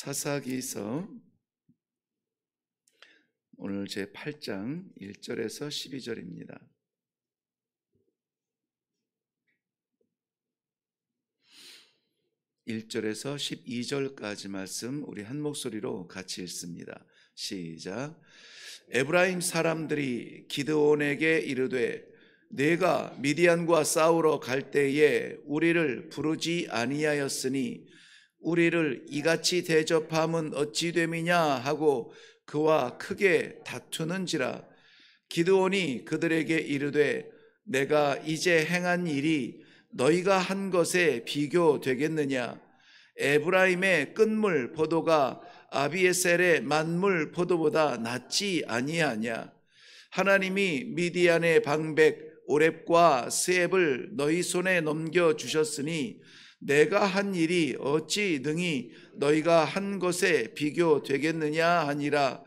사사기서 오늘 제 8장 1절에서 12절입니다. (1절에서) 12절까지 말씀 우리 한 목소리로 같이 읽습니다. 시작. 에브라임 사람들이 기드온에게 이르되 내가 미디안과 싸우러 갈 때에 우리를 부르지 아니하였으니 우리를 이같이 대접함은 어찌 됨이냐 하고 그와 크게 다투는지라. 기드온이 그들에게 이르되 내가 이제 행한 일이 너희가 한 것에 비교되겠느냐? 에브라임의 끝물 포도가 아비에셀의 만물 포도보다 낫지 아니하냐? 하나님이 미디안의 방백 오렙과 스앱을 너희 손에 넘겨주셨으니 내가 한 일이 어찌 능히 너희가 한 것에 비교되겠느냐 하니라.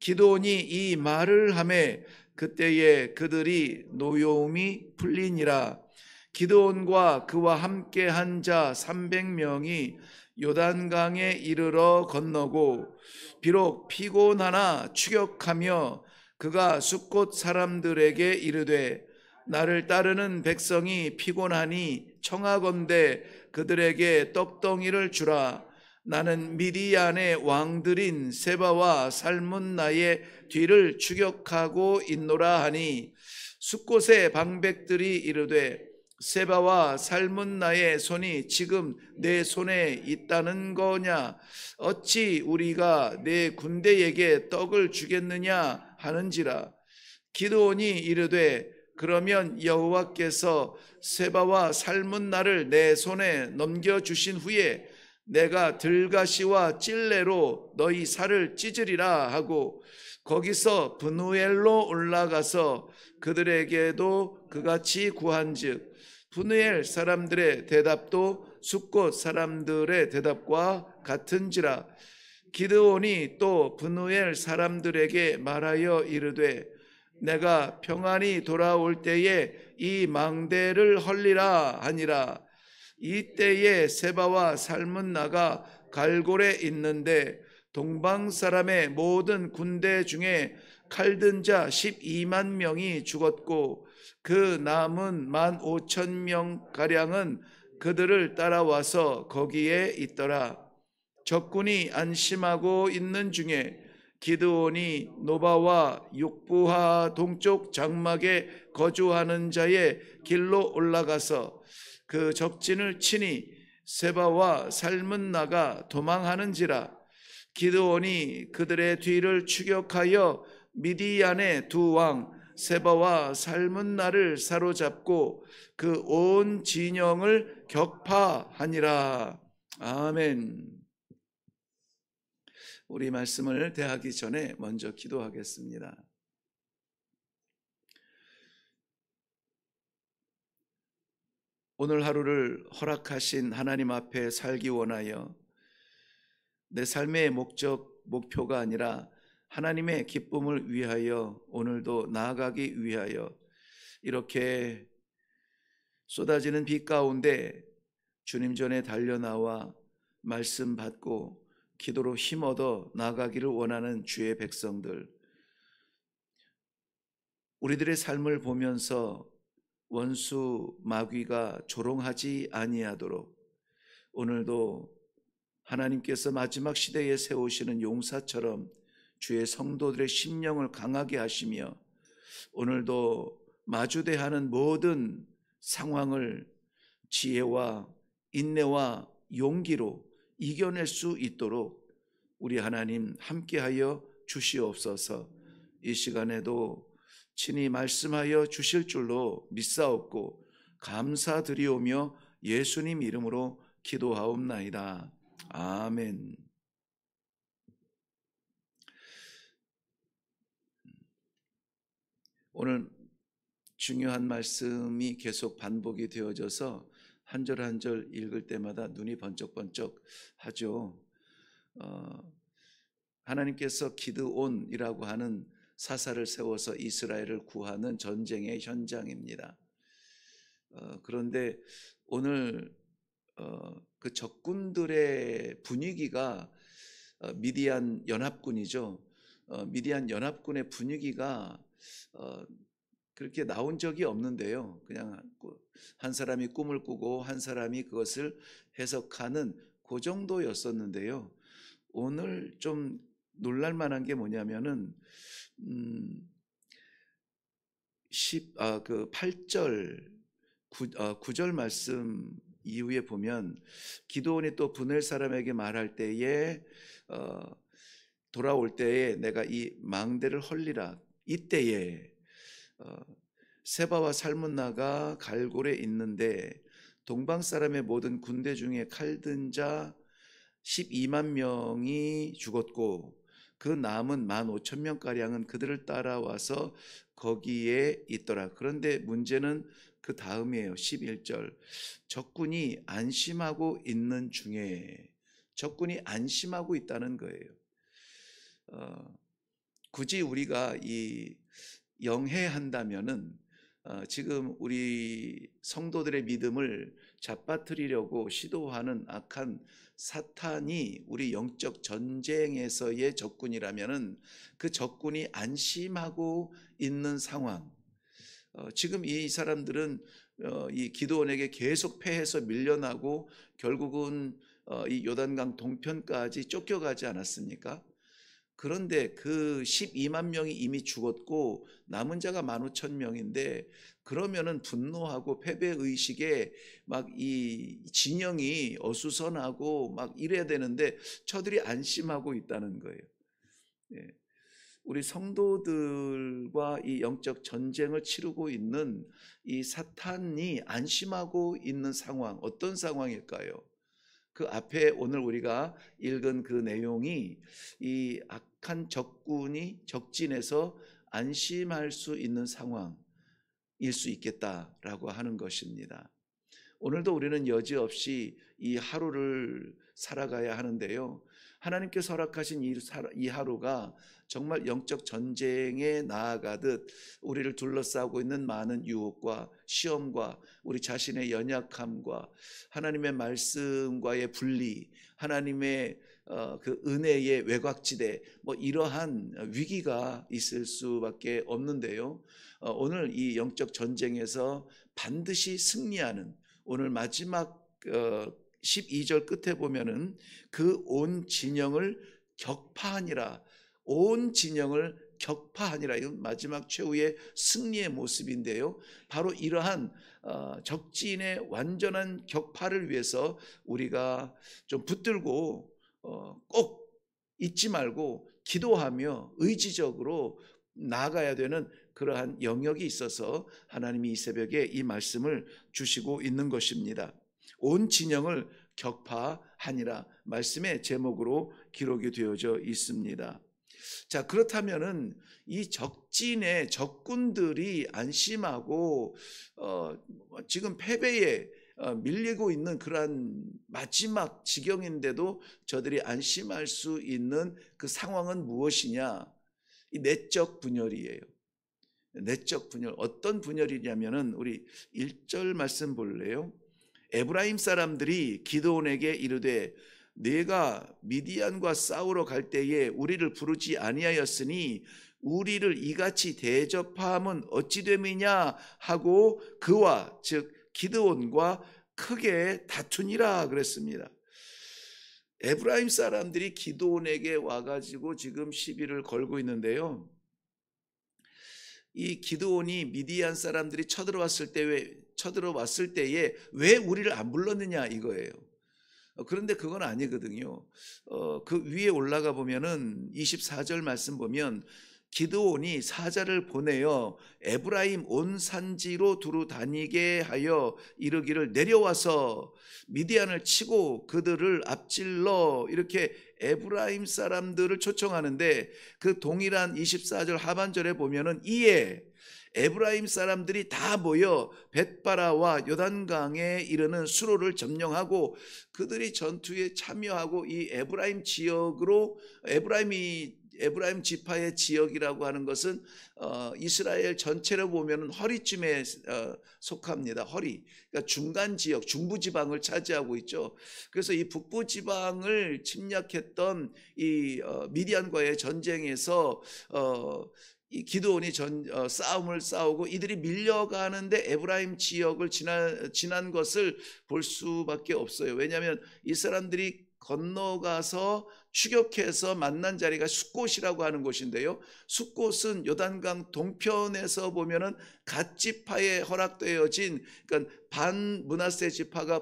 기드온이 이 말을 하매 그때에 그들이 노여움이 풀리니라. 기드온과 그와 함께 한 자 300명이 요단강에 이르러 건너고 비록 피곤하나 추격하며 그가 숫곳 사람들에게 이르되 나를 따르는 백성이 피곤하니 청하건대 그들에게 떡덩이를 주라. 나는 미디안의 왕들인 세바와 살문나의 뒤를 추격하고 있노라 하니 숫곳의 방백들이 이르되 세바와 살문나의 손이 지금 내 손에 있다는 거냐? 어찌 우리가 내 군대에게 떡을 주겠느냐 하는지라. 기드온이 이르되 그러면 여호와께서 세바와 살문나를 내 손에 넘겨주신 후에 내가 들가시와 찔레로 너희 살을 찢으리라 하고 거기서 브누엘로 올라가서 그들에게도 그같이 구한즉 브누엘 사람들의 대답도 숫곳 사람들의 대답과 같은지라. 기드온이 또 브누엘 사람들에게 말하여 이르되 내가 평안히 돌아올 때에 이 망대를 헐리라 하니라. 이때에 세바와 살문나가 갈골에 있는데 동방 사람의 모든 군대 중에 칼든 자 12만 명이 죽었고 그 남은 15,000명 가량은 그들을 따라와서 거기에 있더라. 적군이 안심하고 있는 중에 기드온이 노바와 육부하 동쪽 장막에 거주하는 자의 길로 올라가서 그 적진을 치니 세바와 살문나가 도망하는지라. 기드온이 그들의 뒤를 추격하여 미디안의 두 왕 세바와 살문나를 사로잡고 그 온 진영을 격파하니라. 아멘. 우리 말씀을 대하기 전에 먼저 기도하겠습니다. 오늘 하루를 허락하신 하나님 앞에 살기 원하여 내 삶의 목표가 아니라 하나님의 기쁨을 위하여 오늘도 나아가기 위하여 이렇게 쏟아지는 비 가운데 주님 전에 달려나와 말씀 받고 기도로 힘 얻어 나아가기를 원하는 주의 백성들, 우리들의 삶을 보면서 원수 마귀가 조롱하지 아니하도록 오늘도 하나님께서 마지막 시대에 세우시는 용사처럼 주의 성도들의 심령을 강하게 하시며 오늘도 마주대하는 모든 상황을 지혜와 인내와 용기로 이겨낼 수 있도록 우리 하나님 함께하여 주시옵소서. 이 시간에도 친히 말씀하여 주실 줄로 믿사옵고 감사드리오며 예수님 이름으로 기도하옵나이다. 아멘. 오늘 중요한 말씀이 계속 반복이 되어져서 한 절 한 절 읽을 때마다 눈이 번쩍번쩍 하죠. 하나님께서 기드온이라고 하는 사사를 세워서 이스라엘을 구하는 전쟁의 현장입니다. 그런데 오늘 그 적군들의 분위기가 미디안 연합군이죠. 미디안 연합군의 분위기가 그렇게 나온 적이 없는데요. 그냥 한 사람이 꿈을 꾸고 한 사람이 그것을 해석하는 그 정도였었는데요. 오늘 좀 놀랄 만한 게 뭐냐면은 그 8절 9절 말씀 이후에 보면 기드온이 또 브넬 사람에게 말할 때에 돌아올 때에 내가 이 망대를 헐리라. 이때에 세바와 살문나가 갈골에 있는데 동방 사람의 모든 군대 중에 칼든 자 12만 명이 죽었고 그 남은 15,000명가량은 그들을 따라와서 거기에 있더라. 그런데 문제는 그 다음이에요. 11절. 적군이 안심하고 있는 중에 적군이 안심하고 있다는 거예요. 굳이 우리가 이 영해한다면은 지금 우리 성도들의 믿음을 잡아뜨리려고 시도하는 악한 사탄이 우리 영적 전쟁에서의 적군이라면은 그 적군이 안심하고 있는 상황. 지금 이 사람들은 이 기드온에게 계속 패해서 밀려나고 결국은 이 요단강 동편까지 쫓겨가지 않았습니까? 그런데 그 12만 명이 이미 죽었고 남은 자가 15,000명인데 그러면은 분노하고 패배 의식에 막 이 진영이 어수선하고 막 이래야 되는데 저들이 안심하고 있다는 거예요. 예. 우리 성도들과 이 영적 전쟁을 치르고 있는 이 사탄이 안심하고 있는 상황, 어떤 상황일까요? 그 앞에 오늘 우리가 읽은 그 내용이 이 악한 적군이 적진에서 안심할 수 있는 상황일 수 있겠다라고 하는 것입니다. 오늘도 우리는 여지없이 이 하루를 살아가야 하는데요. 하나님께서 허락하신 이 하루가 정말 영적 전쟁에 나아가듯 우리를 둘러싸고 있는 많은 유혹과 시험과 우리 자신의 연약함과 하나님의 말씀과의 분리, 하나님의 그 은혜의 외곽지대, 뭐 이러한 위기가 있을 수밖에 없는데요. 오늘 이 영적 전쟁에서 반드시 승리하는 오늘 마지막 12절 끝에 보면은 그 온 진영을 격파하니라. 온 진영을 격파하니라. 이건 마지막 최후의 승리의 모습인데요. 바로 이러한 적진의 완전한 격파를 위해서 우리가 좀 붙들고 꼭 잊지 말고 기도하며 의지적으로 나아가야 되는 그러한 영역이 있어서 하나님이 이 새벽에 이 말씀을 주시고 있는 것입니다. 온 진영을 격파하니라 말씀의 제목으로 기록이 되어져 있습니다. 자, 그렇다면은 이 적진의 적군들이 안심하고 지금 패배에 밀리고 있는 그러한 마지막 지경인데도 저들이 안심할 수 있는 그 상황은 무엇이냐? 이 내적 분열이에요. 내적 분열. 어떤 분열이냐면은 우리 1절 말씀 볼래요? 에브라임 사람들이 기드온에게 이르되 내가 미디안과 싸우러 갈 때에 우리를 부르지 아니하였으니 우리를 이같이 대접함은 어찌 됨이냐 하고 그와 즉 기드온과 크게 다투니라 그랬습니다. 에브라임 사람들이 기드온에게 와가지고 지금 시비를 걸고 있는데요. 이 기드온이 미디안 사람들이 쳐들어왔을 때에 왜 우리를 안 불렀느냐 이거예요. 그런데 그건 아니거든요. 그 위에 올라가 보면은 24절 말씀 보면 기드온이 사자를 보내어 에브라임 온 산지로 두루 다니게 하여 이르기를 내려와서 미디안을 치고 그들을 앞질러 이렇게 에브라임 사람들을 초청하는데 그 동일한 24절 하반절에 보면은 이에 에브라임 사람들이 다 모여 벳바라와 요단강에 이르는 수로를 점령하고 그들이 전투에 참여하고 이 에브라임 지역으로 에브라임이 에브라임 지파의 지역이라고 하는 것은 이스라엘 전체로 보면 허리쯤에 속합니다. 허리. 그러니까 중간 지역, 중부 지방을 차지하고 있죠. 그래서 이 북부 지방을 침략했던 이 미디안과의 전쟁에서 이 기드온이 싸움을 싸우고 이들이 밀려가는데 에브라임 지역을 지난 것을 볼 수밖에 없어요. 왜냐하면 이 사람들이 건너가서 추격해서 만난 자리가 숫곳이라고 하는 곳인데요. 숫곳은 요단강 동편에서 보면은 갓 지파에 허락되어진, 그러니까 반 므낫세 지파가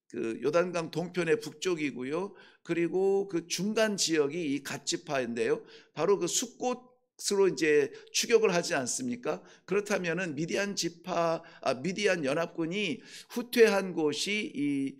그 요단강 동편의 북쪽이고요. 그리고 그 중간 지역이 이 갓 지파인데요. 바로 그 숫곳으로 이제 추격을 하지 않습니까? 그렇다면은 미디안 연합군이 후퇴한 곳이 이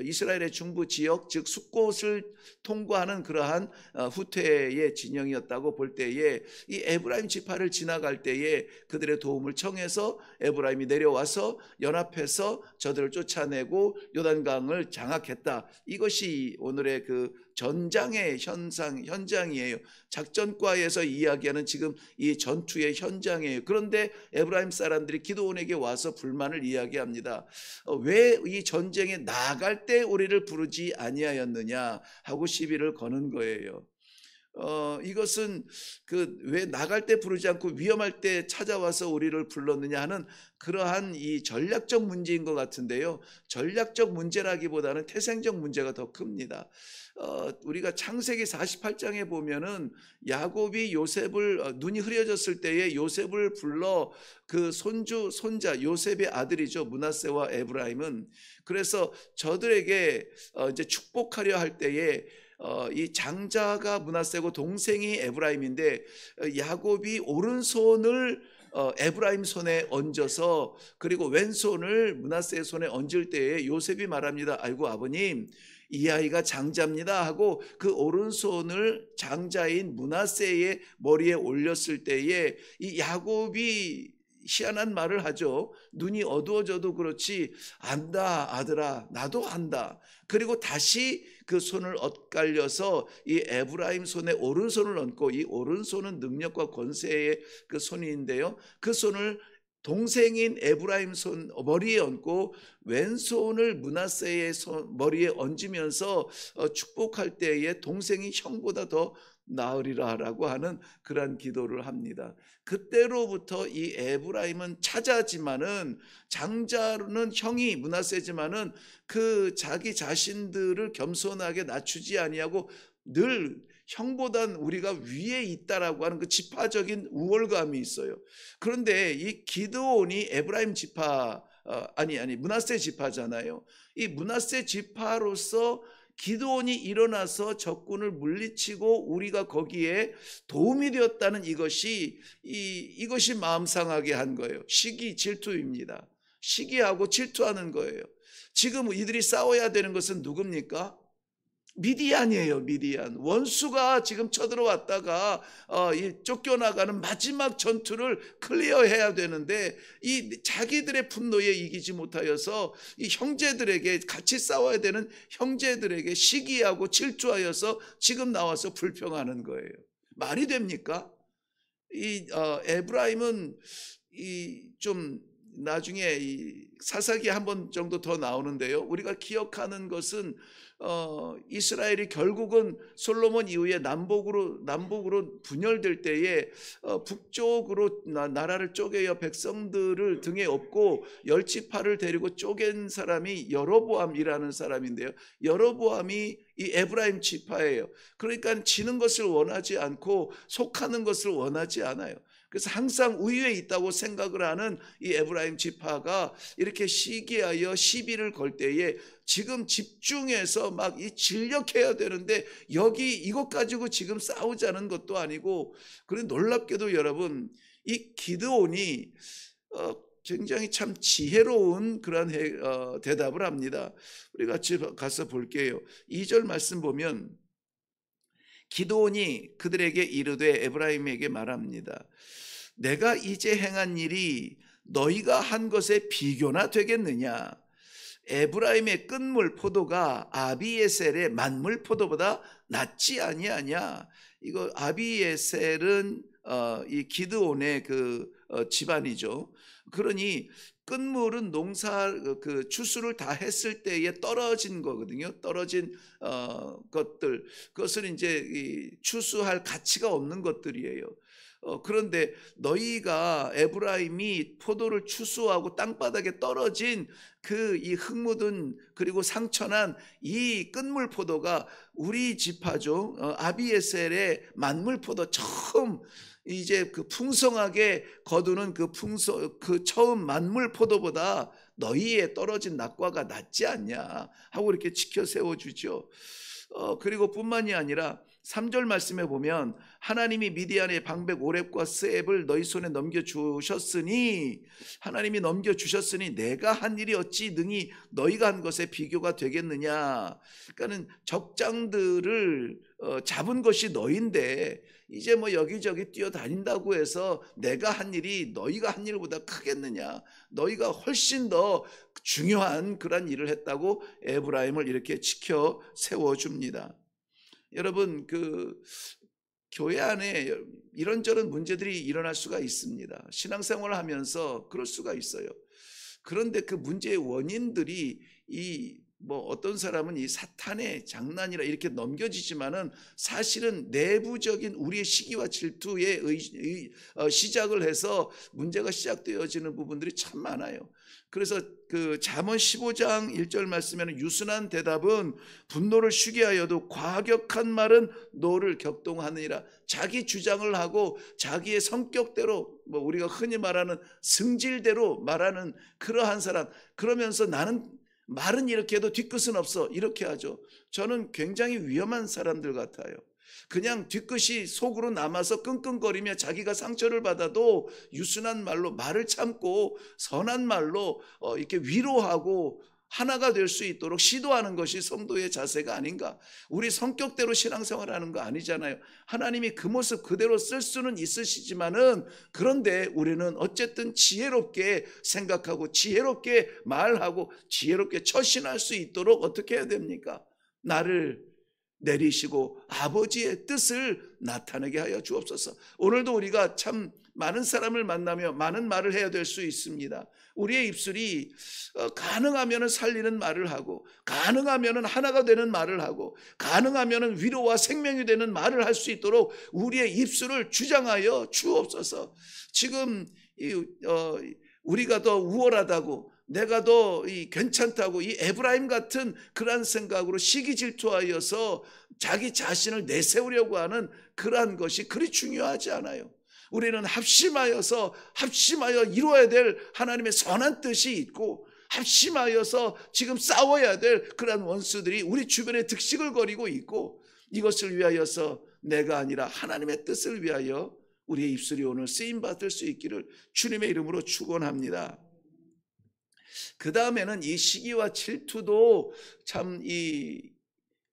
이스라엘의 중부 지역, 즉 숫곳을 통과하는 그러한 후퇴의 진영이었다고 볼 때에 이 에브라임 지파를 지나갈 때에 그들의 도움을 청해서 에브라임이 내려와서 연합해서 저들을 쫓아내고 요단강을 장악했다. 이것이 오늘의 그 전장의 현장이에요. 작전과에서 이야기하는 지금 이 전투의 현장이에요. 그런데 에브라임 사람들이 기드온에게 와서 불만을 이야기합니다. 왜 이 전쟁에 나갈 때 우리를 부르지 아니하였느냐 하고 시비를 거는 거예요. 이것은 왜 나갈 때 부르지 않고 위험할 때 찾아와서 우리를 불렀느냐 하는 그러한 이 전략적 문제인 것 같은데요. 전략적 문제라기보다는 태생적 문제가 더 큽니다. 우리가 창세기 48장에 보면은 야곱이 요셉을 눈이 흐려졌을 때에 요셉을 불러 그 손자 요셉의 아들이죠. 므낫세와 에브라임은. 그래서 저들에게 이제 축복하려 할 때에 이 장자가 므낫세고 동생이 에브라임인데 야곱이 오른손을 에브라임 손에 얹어서 그리고 왼손을 므낫세의 손에 얹을 때에 요셉이 말합니다. 아이고 아버님, 이 아이가 장자입니다 하고 그 오른손을 장자인 므낫세의 머리에 올렸을 때에 이 야곱이 희한한 말을 하죠. 눈이 어두워져도 그렇지, 안다 아들아, 나도 안다. 그리고 다시 그 손을 엇갈려서 이 에브라임 손에 오른손을 얹고, 이 오른손은 능력과 권세의 그 손인데요, 그 손을 동생인 에브라임 손 머리에 얹고 왼손을 므낫세의 머리에 얹으면서 축복할 때에 동생이 형보다 더 나으리라라고 하는 그러한 기도를 합니다. 그때로부터 이 에브라임은 차자지만은, 장자는 형이 므낫세지만은 그 자기 자신들을 겸손하게 낮추지 아니하고 늘 형보단 우리가 위에 있다라고 하는 그 지파적인 우월감이 있어요. 그런데 이 기드온이 에브라임 지파 므낫세 지파잖아요. 이 므낫세 지파로서 기드온이 일어나서 적군을 물리치고 우리가 거기에 도움이 되었다는 이것이 마음 상하게 한 거예요. 시기, 질투입니다. 시기하고 질투하는 거예요. 지금 이들이 싸워야 되는 것은 누굽니까? 미디안이에요. 미디안. 원수가 지금 쳐들어왔다가 쫓겨나가는 마지막 전투를 클리어해야 되는데 이 자기들의 분노에 이기지 못하여서 이 형제들에게, 같이 싸워야 되는 형제들에게 시기하고 질투하여서 지금 나와서 불평하는 거예요. 말이 됩니까? 에브라임은 좀 나중에 사사기 한 번 정도 더 나오는데요. 우리가 기억하는 것은 이스라엘이 결국은 솔로몬 이후에 남북으로 분열될 때에 북쪽으로 나라를 쪼개어 백성들을 등에 업고 열지파를 데리고 쪼갠 사람이 여로보암이라는 사람인데요. 여로보암이 이 에브라임 지파예요. 그러니까 지는 것을 원하지 않고 속하는 것을 원하지 않아요. 그래서 항상 우위에 있다고 생각을 하는 이 에브라임 지파가 이렇게 시기하여 시비를 걸 때에 지금 집중해서 막 진력해야 되는데 이것 가지고 지금 싸우자는 것도 아니고, 그런데 놀랍게도 여러분, 이 기드온이 굉장히 참 지혜로운 그런 대답을 합니다. 우리 같이 가서 볼게요. 2절 말씀 보면 기드온이 그들에게 이르되 에브라임에게 말합니다. 내가 이제 행한 일이 너희가 한 것에 비교나 되겠느냐? 에브라임의 끝물 포도가 아비에셀의 만물 포도보다 낫지 아니하냐. 이거 아비에셀은 이 기드온의 집안이죠. 그러니 끝물은 농사 그 추수를 다 했을 때에 떨어진 거거든요. 떨어진 것들, 그것은 이제 이 추수할 가치가 없는 것들이에요. 그런데 너희가 에브라임이 포도를 추수하고 땅바닥에 떨어진 그 이 흙 묻은 그리고 상처난 이 끝물 포도가 우리 지파죠. 아비에셀의 만물 포도 처음 이제 그 풍성하게 거두는 그 처음 만물 포도보다 너희의 떨어진 낙과가 낫지 않냐 하고 이렇게 지켜 세워 주죠. 그리고 뿐만이 아니라 3절 말씀에 보면 하나님이 미디안의 방백 오렙과 스앱을 너희 손에 넘겨주셨으니, 하나님이 넘겨주셨으니 내가 한 일이 어찌 능히 너희가 한 것에 비교가 되겠느냐. 그러니까는 적장들을 잡은 것이 너희인데 이제 뭐 여기저기 뛰어다닌다고 해서 내가 한 일이 너희가 한 일보다 크겠느냐. 너희가 훨씬 더 중요한 그런 일을 했다고 에브라임을 이렇게 지켜 세워줍니다. 여러분, 교회 안에 이런저런 문제들이 일어날 수가 있습니다. 신앙생활을 하면서 그럴 수가 있어요. 그런데 그 문제의 원인들이 어떤 사람은 이 사탄의 장난이라 이렇게 넘겨지지만은 사실은 내부적인 우리의 시기와 질투에 시작을 해서 문제가 시작되어지는 부분들이 참 많아요. 그래서 잠언 15장 1절 말씀에는 유순한 대답은 분노를 쉬게 하여도 과격한 말은 노를 격동하느니라. 자기 주장을 하고 자기의 성격대로 우리가 흔히 말하는 승질대로 말하는 그러한 사람, 그러면서 나는 말은 이렇게 해도 뒤끝은 없어 이렇게 하죠. 저는 굉장히 위험한 사람들 같아요. 그냥 뒤끝이 속으로 남아서 끙끙거리며 자기가 상처를 받아도 유순한 말로 말을 참고 선한 말로 이렇게 위로하고 하나가 될 수 있도록 시도하는 것이 성도의 자세가 아닌가. 우리 성격대로 신앙생활하는 거 아니잖아요. 하나님이 그 모습 그대로 쓸 수는 있으시지만은, 그런데 우리는 어쨌든 지혜롭게 생각하고 지혜롭게 말하고 지혜롭게 처신할 수 있도록 어떻게 해야 됩니까? 나를 내리시고 아버지의 뜻을 나타내게 하여 주옵소서. 오늘도 우리가 참 많은 사람을 만나며 많은 말을 해야 될 수 있습니다. 우리의 입술이 가능하면 살리는 말을 하고, 가능하면 하나가 되는 말을 하고, 가능하면 위로와 생명이 되는 말을 할 수 있도록 우리의 입술을 주장하여 주옵소서. 지금 우리가 더 우월하다고, 내가 더 괜찮다고 이 에브라임 같은 그러한 생각으로 시기 질투하여서 자기 자신을 내세우려고 하는 그러한 것이 그리 중요하지 않아요. 우리는 합심하여 이루어야 될 하나님의 선한 뜻이 있고, 합심하여서 지금 싸워야 될 그러한 원수들이 우리 주변에 득식을 거리고 있고, 이것을 위하여서 내가 아니라 하나님의 뜻을 위하여 우리의 입술이 오늘 쓰임받을 수 있기를 주님의 이름으로 축원합니다. 그 다음에는 이 시기와 질투도 참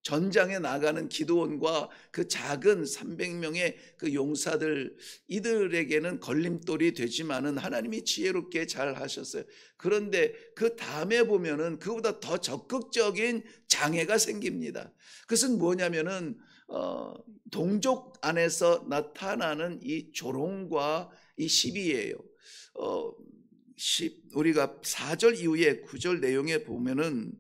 전장에 나가는 기드온과 그 작은 300명의 그 용사들, 이들에게는 걸림돌이 되지만은 하나님이 지혜롭게 잘 하셨어요. 그런데 그 다음에 보면은 그보다 더 적극적인 장애가 생깁니다. 그것은 뭐냐면은 동족 안에서 나타나는 이 조롱과 이 시비예요. 우리가 4절 이후에 9절 내용에 보면은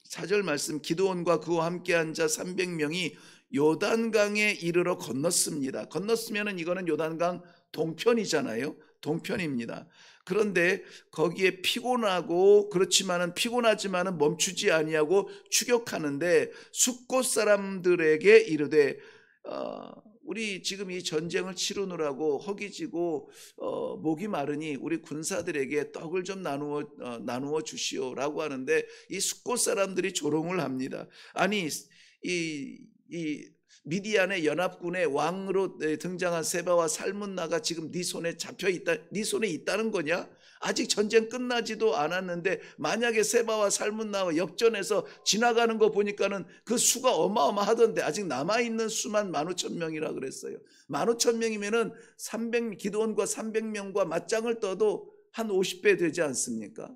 4절 말씀, 기드온과 그와 함께한 자 300명이 요단강에 이르러 건넜습니다. 건넜으면은 이거는 요단강 동편이잖아요. 동편입니다. 그런데 거기에 피곤하지만은 멈추지 아니하고 추격하는데, 숫곳 사람들에게 이르되 우리 지금 이 전쟁을 치르느라고 허기지고 목이 마르니 우리 군사들에게 떡을 좀 나누어 주시오라고 하는데, 이 숫곳 사람들이 조롱을 합니다. 아니 이 미디안의 연합군의 왕으로 등장한 세바와 살문나가 지금 네 손에 네 손에 있다는 거냐? 아직 전쟁 끝나지도 않았는데 만약에 세바와 살문나와 역전해서 지나가는 거 보니까는 그 수가 어마어마하던데 아직 남아있는 수만 15,000명이라 그랬어요. 15,000명이면은 기드온과 300명과 맞짱을 떠도 한 50배 되지 않습니까?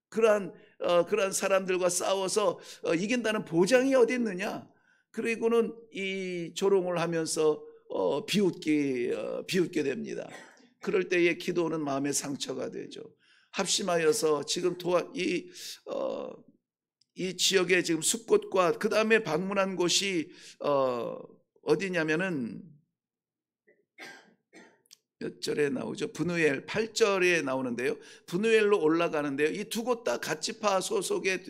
그러한 그러한 사람들과 싸워서 이긴다는 보장이 어디 있느냐? 그리고는 이 조롱을 하면서 비웃게 됩니다. 그럴 때에 기도는 마음의 상처가 되죠. 합심하여서 지금 이 지역의 지금 숲곳과 그 다음에 방문한 곳이 어디냐면은 몇 절에 나오죠? 브누엘 8절에 나오는데요. 브누엘로 올라가는데요. 이 두 곳 다 갓지파 소속의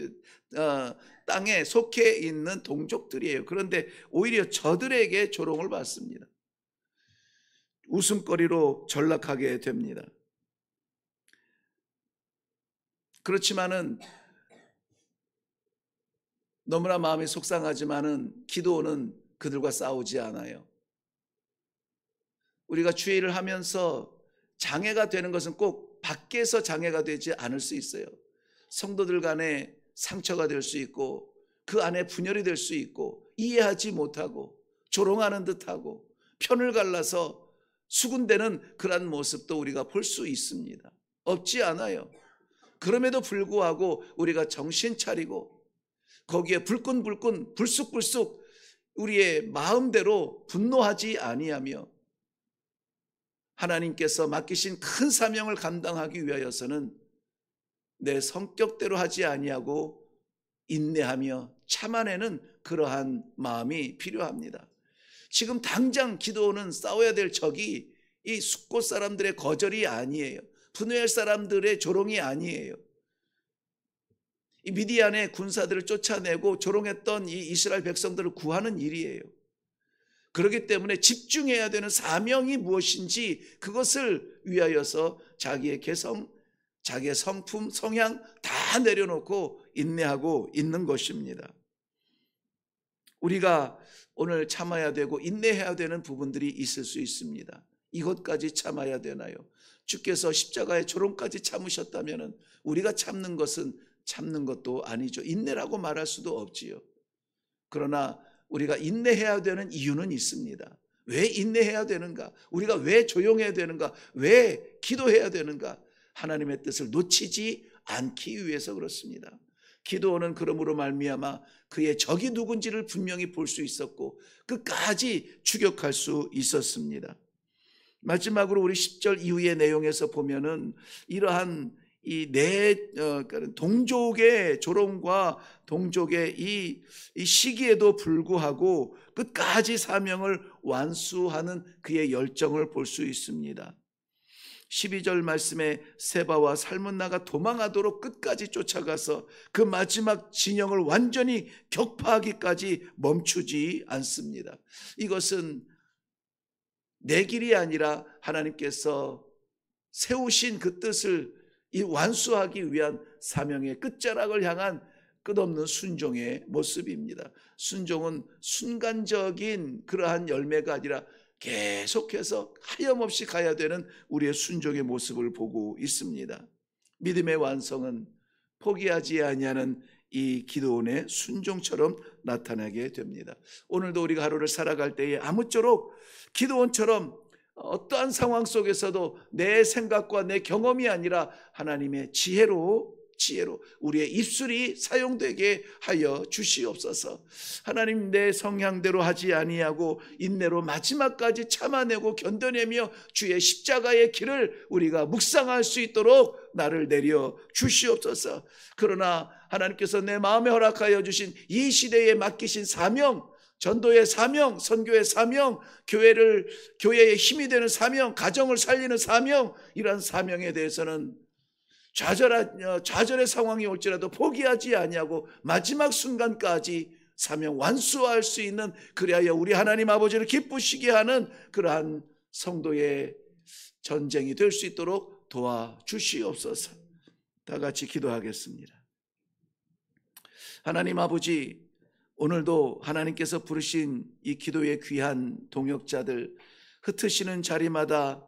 땅에 속해 있는 동족들이에요. 그런데 오히려 저들에게 조롱을 받습니다. 웃음거리로 전락하게 됩니다. 그렇지만은 너무나 마음이 속상하지만은 기도는 그들과 싸우지 않아요. 우리가 주의를 하면서 장애가 되는 것은 꼭 밖에서 장애가 되지 않을 수 있어요. 성도들 간에 상처가 될 수 있고 그 안에 분열이 될 수 있고 이해하지 못하고 조롱하는 듯하고 편을 갈라서 수군대는 그런 모습도 우리가 볼 수 있습니다. 없지 않아요. 그럼에도 불구하고 우리가 정신 차리고 거기에 불끈불끈 불쑥불쑥 우리의 마음대로 분노하지 아니하며 하나님께서 맡기신 큰 사명을 감당하기 위하여서는 내 성격대로 하지 아니하고 인내하며 참아내는 그러한 마음이 필요합니다. 지금 당장 기도는 싸워야 될 적이 이 숫곳 사람들의 거절이 아니에요. 브누엘 사람들의 조롱이 아니에요. 이 미디안의 군사들을 쫓아내고 조롱했던 이 이스라엘 백성들을 구하는 일이에요. 그렇기 때문에 집중해야 되는 사명이 무엇인지 그것을 위하여서 자기의 개성, 자기의 성품, 성향 다 내려놓고 인내하고 있는 것입니다. 우리가 오늘 참아야 되고 인내해야 되는 부분들이 있을 수 있습니다. 이것까지 참아야 되나요? 주께서 십자가의 조롱까지 참으셨다면 우리가 참는 것은 참는 것도 아니죠. 인내라고 말할 수도 없지요. 그러나 우리가 인내해야 되는 이유는 있습니다. 왜 인내해야 되는가? 우리가 왜 조용해야 되는가? 왜 기도해야 되는가? 하나님의 뜻을 놓치지 않기 위해서 그렇습니다. 기도는 그러므로 말미암아 그의 적이 누군지를 분명히 볼 수 있었고 끝까지 추격할 수 있었습니다. 마지막으로 우리 10절 이후의 내용에서 보면은 이러한 이 동족의 조롱과 동족의 이 시기에도 불구하고 끝까지 사명을 완수하는 그의 열정을 볼 수 있습니다. 12절 말씀에 세바와 살문나가 도망하도록 끝까지 쫓아가서 그 마지막 진영을 완전히 격파하기까지 멈추지 않습니다. 이것은 내 길이 아니라 하나님께서 세우신 그 뜻을 완수하기 위한 사명의 끝자락을 향한 끝없는 순종의 모습입니다. 순종은 순간적인 그러한 열매가 아니라 계속해서 하염없이 가야 되는 우리의 순종의 모습을 보고 있습니다. 믿음의 완성은 포기하지 아니하는 이 기도원의 순종처럼 나타나게 됩니다. 오늘도 우리가 하루를 살아갈 때에 아무쪼록 기도원처럼 어떠한 상황 속에서도 내 생각과 내 경험이 아니라 하나님의 지혜로 우리의 입술이 사용되게 하여 주시옵소서. 하나님, 내 성향대로 하지 아니하고 인내로 마지막까지 참아내고 견뎌내며 주의 십자가의 길을 우리가 묵상할 수 있도록 나를 내려 주시옵소서. 그러나 하나님께서 내 마음에 허락하여 주신 이 시대에 맡기신 사명, 전도의 사명, 선교의 사명, 교회의 힘이 되는 사명, 가정을 살리는 사명, 이러한 사명에 대해서는 좌절의 상황이 올지라도 포기하지 아니하고 마지막 순간까지 사명 완수할 수 있는, 그리하여 우리 하나님 아버지를 기쁘시게 하는 그러한 성도의 전쟁이 될 수 있도록 도와주시옵소서. 다 같이 기도하겠습니다. 하나님 아버지, 오늘도 하나님께서 부르신 이 기도의 귀한 동역자들, 흩으시는 자리마다,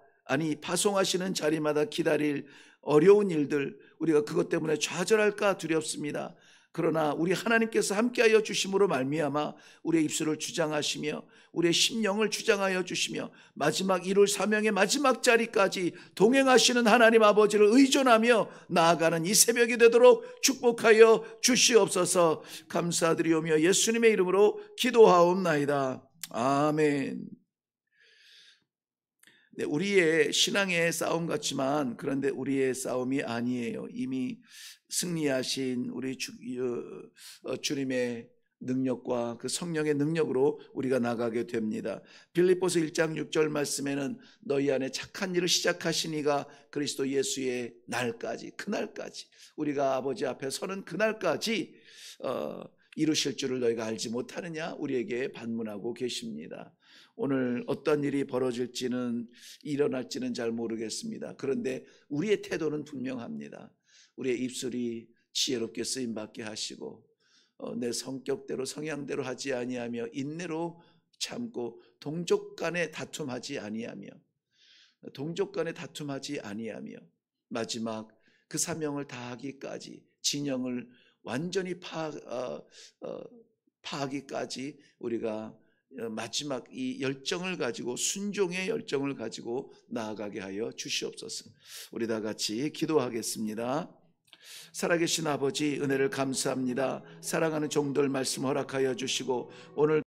파송하시는 자리마다 기다릴 어려운 일들, 우리가 그것 때문에 좌절할까 두렵습니다. 그러나 우리 하나님께서 함께하여 주심으로 말미암아 우리의 입술을 주장하시며 우리의 심령을 주장하여 주시며 마지막 이룰 사명의 마지막 자리까지 동행하시는 하나님 아버지를 의존하며 나아가는 이 새벽이 되도록 축복하여 주시옵소서. 감사드리오며 예수님의 이름으로 기도하옵나이다. 아멘. 네, 우리의 신앙의 싸움 같지만 그런데 우리의 싸움이 아니에요. 이미 승리하신 우리 주님의 능력과 그 성령의 능력으로 우리가 나가게 됩니다. 빌립보서 1장 6절 말씀에는 너희 안에 착한 일을 시작하신 이가 그리스도 예수의 날까지, 그날까지 우리가 아버지 앞에 서는 그날까지 이루실 줄을 너희가 알지 못하느냐 우리에게 반문하고 계십니다. 오늘 어떤 일이 벌어질지는 일어날지는 잘 모르겠습니다. 그런데 우리의 태도는 분명합니다. 우리의 입술이 지혜롭게 쓰임받게 하시고 내 성격대로 성향대로 하지 아니하며 인내로 참고 동족 간에 다툼하지 아니하며 마지막 그 사명을 다하기까지 진영을 완전히 파하기까지 우리가 마지막 이 열정을 가지고 순종의 열정을 가지고 나아가게 하여 주시옵소서. 우리 다 같이 기도하겠습니다. 살아계신 아버지 은혜를 감사합니다. 사랑하는 종들 말씀 허락하여 주시고 오늘